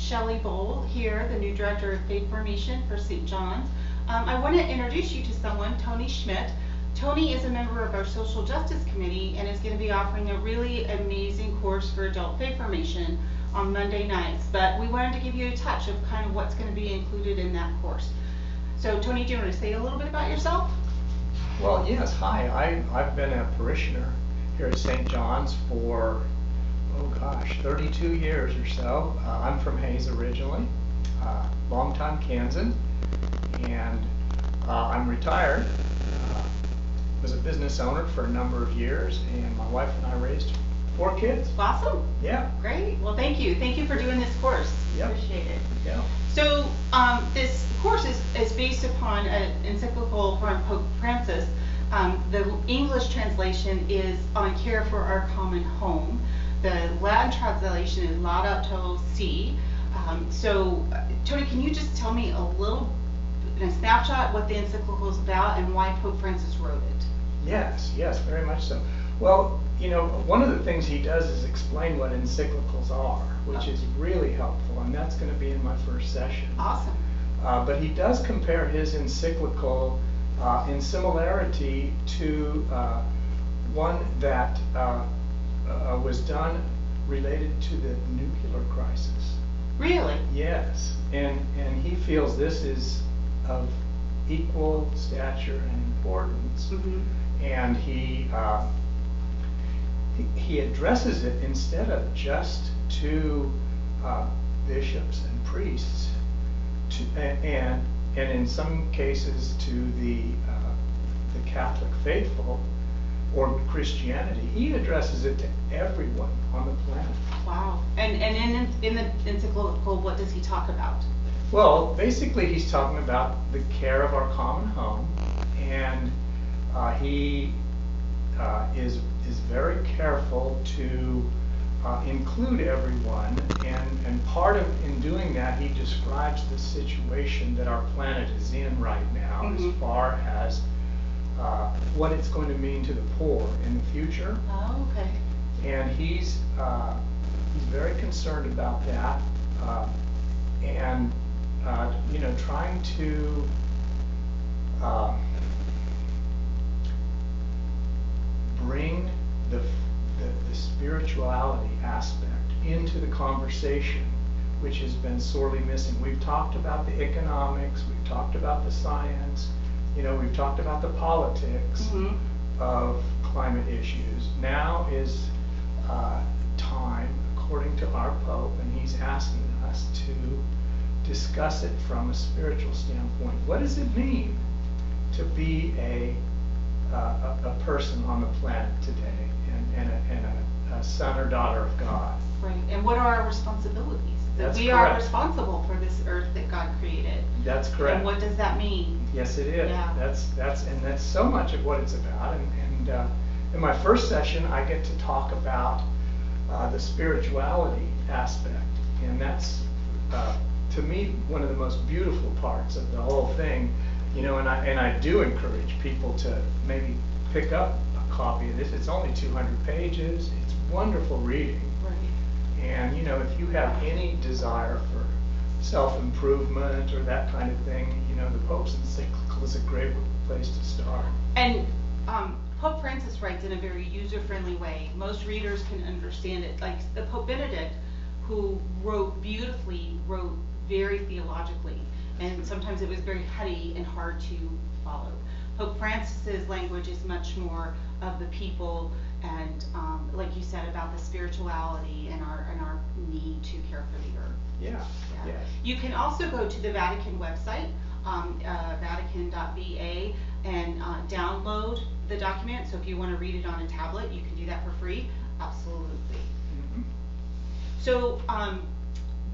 Shelly Bole here, the new director of faith formation for St. John's. I want to introduce you to someone, Tony Schmidt. Tony is a member of our social justice committee and is going to be offering a really amazing course for adult faith formation on Monday nights. But we wanted to give you a touch of kind of what's going to be included in that course. So Tony, do you want to say a little bit about yourself? Well, yes, hi. I've been a parishioner here at St. John's for, 32 years or so. I'm from Hayes originally, longtime Kansan, and I'm retired. Was a business owner for a number of years, and my wife and I raised 4 kids. Awesome. Yeah. Great. Well, thank you. Thank you for doing this course. Yep. Appreciate it. Yeah. So this course is based upon an encyclical from Pope Francis. The English translation is On Care for Our Common Home. The Latin translation is Laudato Si. Tony, can you just tell me a little, in a snapshot, what the encyclical is about and why Pope Francis wrote it? Yes, very much so. Well, one of the things he does is explain what encyclicals are, which is really helpful, and that's going to be in my first session. Awesome. But he does compare his encyclical in similarity to one that was done related to the nuclear crisis. Really? Yes, and he feels this is of equal stature and importance, and he addresses it instead of just to bishops and priests, and in some cases to the Catholic faithful or Christianity. He addresses it to everyone on the planet. Wow. And in the encyclical, what does he talk about? Well, basically he's talking about the care of our common home, and he is very careful to include everyone, and part of in doing that he describes the situation that our planet is in right now, as far as what it's going to mean to the poor in the future. Oh, okay. And he's very concerned about that, and trying to bring the spirituality aspect into the conversation, which has been sorely missing. We've talked about the economics, we've talked about the science, we've talked about the politics of climate issues. Now is time, according to our Pope, and he's asking us to discuss it from a spiritual standpoint. What does it mean to be a person on the planet today, and a son or daughter of God? Right. And what are our responsibilities? That we are responsible for this earth that God created. That's correct. And what does that mean? Yes, it is. Yeah. That's so much of what it's about. And in my first session, I get to talk about the spirituality aspect, and that's to me one of the most beautiful parts of the whole thing. And I do encourage people to maybe pick up a copy of this. It's only 200 pages. It's wonderful reading. Right. And if you have any desire for self-improvement or that kind of thing, the Pope's encyclical is a great place to start. And Pope Francis writes in a very user-friendly way. Most readers can understand it. Like the Pope Benedict, who wrote beautifully, wrote very theologically, and sometimes it was very heady and hard to follow. Pope Francis's language is much more of the people, and like you said, about the spirituality and our need to care for the earth. Yeah. Yes. You can also go to the Vatican website, vatican.va, and download the document. So if you want to read it on a tablet, you can do that for free. Absolutely. So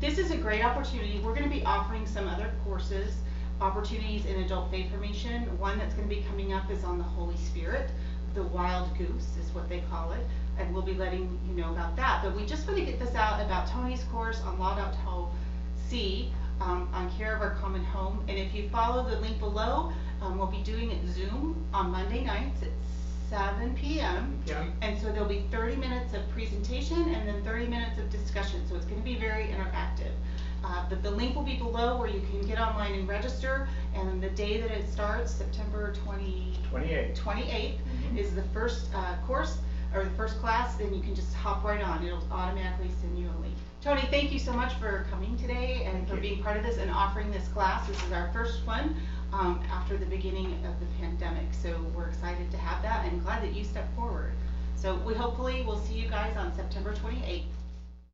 this is a great opportunity. We're going to be offering some other courses, opportunities in adult faith formation. One that's going to be coming up is on the Holy Spirit. The wild goose is what they call it, and we'll be letting you know about that. But we just want to get this out about Tony's course on Laudato Si, on care of our common home. And if you follow the link below, we'll be doing it Zoom on Monday nights at 7 p.m. p.m. And so there'll be 30 minutes of presentation and then 30 minutes of discussion. So it's going to be very interactive. But the link will be below where you can get online and register. And the day that it starts, September 28th, is the first course or the first class. Then you can just hop right on. It'll automatically send you a link. Tony, thank you so much for coming today and for being part of this and offering this class. This is our first one after the beginning of the pandemic. So we're excited to have that and glad that you stepped forward. So we hopefully will see you guys on September 28th.